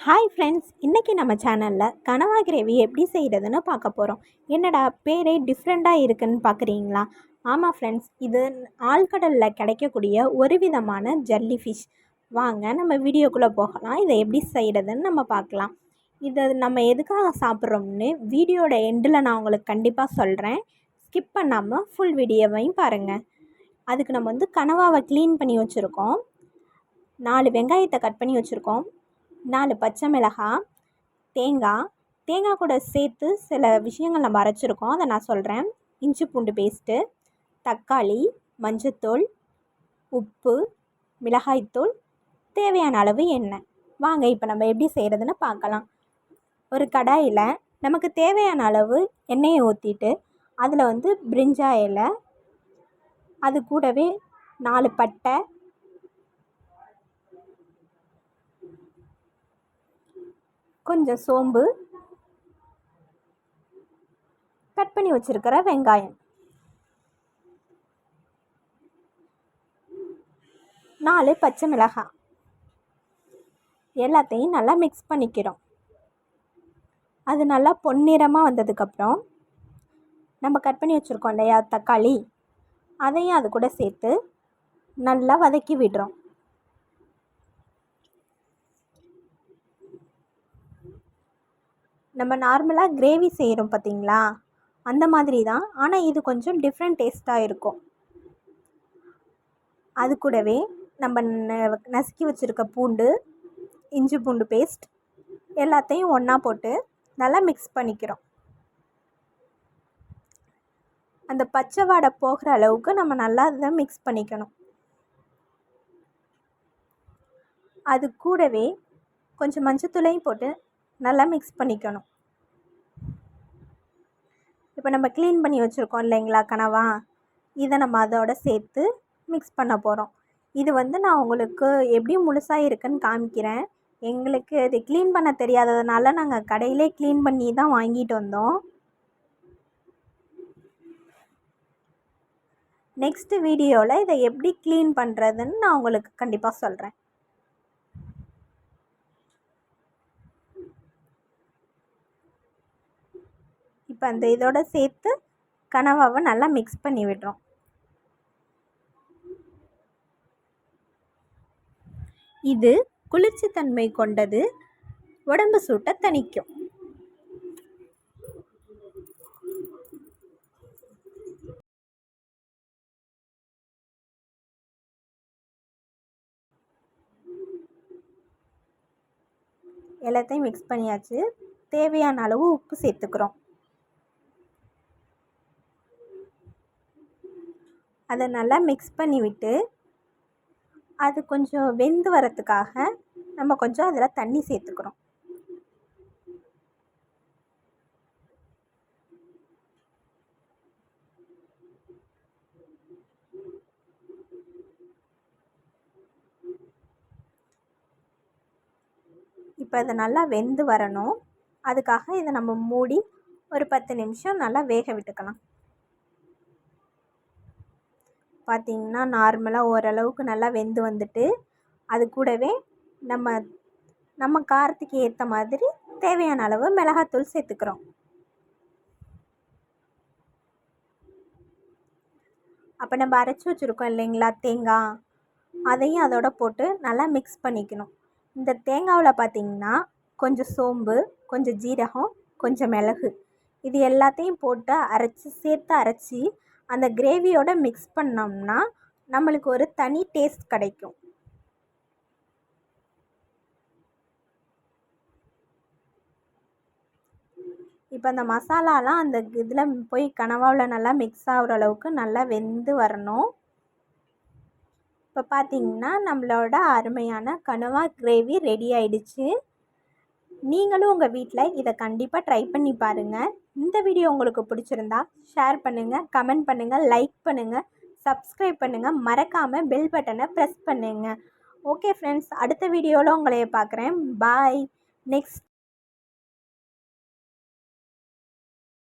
Hi friends, இன்றைக்கி நம்ம சேனலில் கனவா கிரேவி எப்படி செய்கிறதுன்னு பார்க்க போகிறோம். என்னடா பேரே டிஃப்ரெண்ட்டாக இருக்குதுன்னு பார்க்குறீங்களா? ஆமாம் ஃப்ரெண்ட்ஸ், இது ஆழ்கடலில் கிடைக்கக்கூடிய ஒரு விதமான ஜல்லி ஃபிஷ். வாங்க நம்ம வீடியோக்குள்ளே போகலாம். இதை எப்படி செய்கிறதுன்னு நம்ம பார்க்கலாம். இதை நம்ம எதுக்காக சாப்பிட்றோம்னு வீடியோட எண்டில் நான் உங்களுக்கு கண்டிப்பாக சொல்கிறேன். ஸ்கிப் பண்ணாமல் ஃபுல் வீடியோவையும் பாருங்கள். அதுக்கு நம்ம கனவாவை க்ளீன் பண்ணி வச்சுருக்கோம். 4 வெங்காயத்தை கட் பண்ணி வச்சுருக்கோம். 4 பச்சை மிளகாய், தேங்காய் கூட சேர்த்து சில விஷயங்கள் நம்ம அரைச்சிருக்கோம், அதை நான் சொல்கிறேன். இஞ்சி பூண்டு பேஸ்ட்டு, தக்காளி, மஞ்சத்தூள், உப்பு, மிளகாய்த்தூள், தேவையான அளவு எண்ணெய். வாங்க இப்போ நம்ம எப்படி செய்கிறதுன்னு பார்க்கலாம். ஒரு கடாயில் நமக்கு தேவையான அளவு எண்ணெயை ஊற்றிட்டு அதில் பிரிஞ்சா இலை, அது கூடவே 4 பட்டை, கொஞ்சம் சோம்பு, கட் பண்ணி வச்சுருக்கிற வெங்காயம், 4 பச்சை மிளகாய் எல்லாத்தையும் நல்லா மிக்ஸ் பண்ணிக்கிறோம். அது நல்லா பொன்னிறமாக வந்ததுக்கப்புறம் நம்ம கட் பண்ணி வச்சுருக்கோம் இல்லையா தக்காளி, அதையும் அது கூட சேர்த்து நல்லா வதக்கி விடுறோம். நம்ம நார்மலாக கிரேவி செய்கிறோம் பார்த்தீங்களா, அந்த மாதிரி தான். ஆனால் இது கொஞ்சம் டிஃப்ரெண்ட் டேஸ்ட்டாக இருக்கும். அது கூடவே நம்ம நசுக்கி வச்சுருக்க பூண்டு, இஞ்சி பூண்டு பேஸ்ட் எல்லாத்தையும் ஒன்றா போட்டு நல்லா மிக்ஸ் பண்ணிக்கிறோம். அந்த பச்சை வாடை போகிற அளவுக்கு நம்ம நல்லா இதை மிக்ஸ் பண்ணிக்கணும். அது கூடவே கொஞ்சம் மஞ்சத்தூளையும் போட்டு நல்லா மிக்ஸ் பண்ணிக்கணும். இப்போ நம்ம க்ளீன் பண்ணி வச்சுருக்கோம் இல்லைங்களா கனவா, இதை நம்ம அதோட சேர்த்து மிக்ஸ் பண்ண போகிறோம். இது நான் உங்களுக்கு எப்படி முழுசாக இருக்குன்னு காமிக்கிறேன். எங்களுக்கு இது க்ளீன் பண்ண தெரியாததுனால நாங்கள் கடையிலே க்ளீன் பண்ணி தான் வாங்கிட்டு வந்தோம். நெக்ஸ்ட்டு வீடியோவில் இதை எப்படி க்ளீன் பண்ணுறதுன்னு நான் உங்களுக்கு கண்டிப்பாக சொல்கிறேன். இப்போ அந்த இதோட சேர்த்து கனவாவை நல்லா மிக்ஸ் பண்ணி விடுறோம். இது குளிர்ச்சி தன்மை கொண்டது, உடம்பு சூட்டை தணிக்கும். எல்லாத்தையும் மிக்ஸ் பண்ணியாச்சு. தேவையான அளவு உப்பு சேர்த்துக்கிறோம். அதை நல்லா மிக்ஸ் பண்ணி விட்டு அது கொஞ்சம் வெந்து வரத்துக்காக நம்ம கொஞ்சம் அதில் தண்ணி சேர்த்துக்கிறோம். இப்போ இதை நல்லா வெந்து வரணும். அதுக்காக இதை நம்ம மூடி ஒரு 10 நிமிஷம் நல்லா வேக விட்டுக்கலாம். பார்த்திங்கன்னா நார்மலாக ஓரளவுக்கு நல்லா வெந்து வந்துட்டு, அது கூடவே நம்ம காரத்துக்கு ஏற்ற மாதிரி தேவையான அளவு மிளகாத்தூள் சேர்த்துக்கிறோம். அப்போ நம்ம அரைச்சி வச்சுருக்கோம் இல்லைங்களா தேங்காய், அதையும் அதோட போட்டு நல்லா மிக்ஸ் பண்ணிக்கணும். இந்த தேங்காவில் பார்த்திங்கன்னா கொஞ்சம் சோம்பு, கொஞ்சம் ஜீரகம், கொஞ்சம் மிளகு, இது எல்லாத்தையும் போட்டு சேர்த்து அரைச்சி அந்த கிரேவியோட மிக்ஸ் பண்ணோம்னா நம்மளுக்கு ஒரு தனி டேஸ்ட் கிடைக்கும். இப்போ அந்த மசாலாலாம் அந்த இதில் போய் கனவாவில் நல்லா மிக்ஸ் ஆகிற அளவுக்கு நல்லா வெந்து வரணும். இப்போ பார்த்திங்கன்னா நம்மளோட அருமையான கனவா கிரேவி ரெடி ஆயிடுச்சு. நீங்களும் உங்கள் வீட்டில் இதை கண்டிப்பாக ட்ரை பண்ணி பாருங்கள். இந்த வீடியோ உங்களுக்கு பிடிச்சிருந்தா ஷேர் பண்ணுங்கள், கமெண்ட் பண்ணுங்கள், லைக் பண்ணுங்கள், சப்ஸ்கிரைப் பண்ணுங்கள், மறக்காமல் பெல் பட்டனை ப்ரெஸ் பண்ணுங்கள். ஓகே ஃப்ரெண்ட்ஸ், அடுத்த வீடியோவில் உங்களைய பார்க்குறேன். பாய். நெக்ஸ்ட்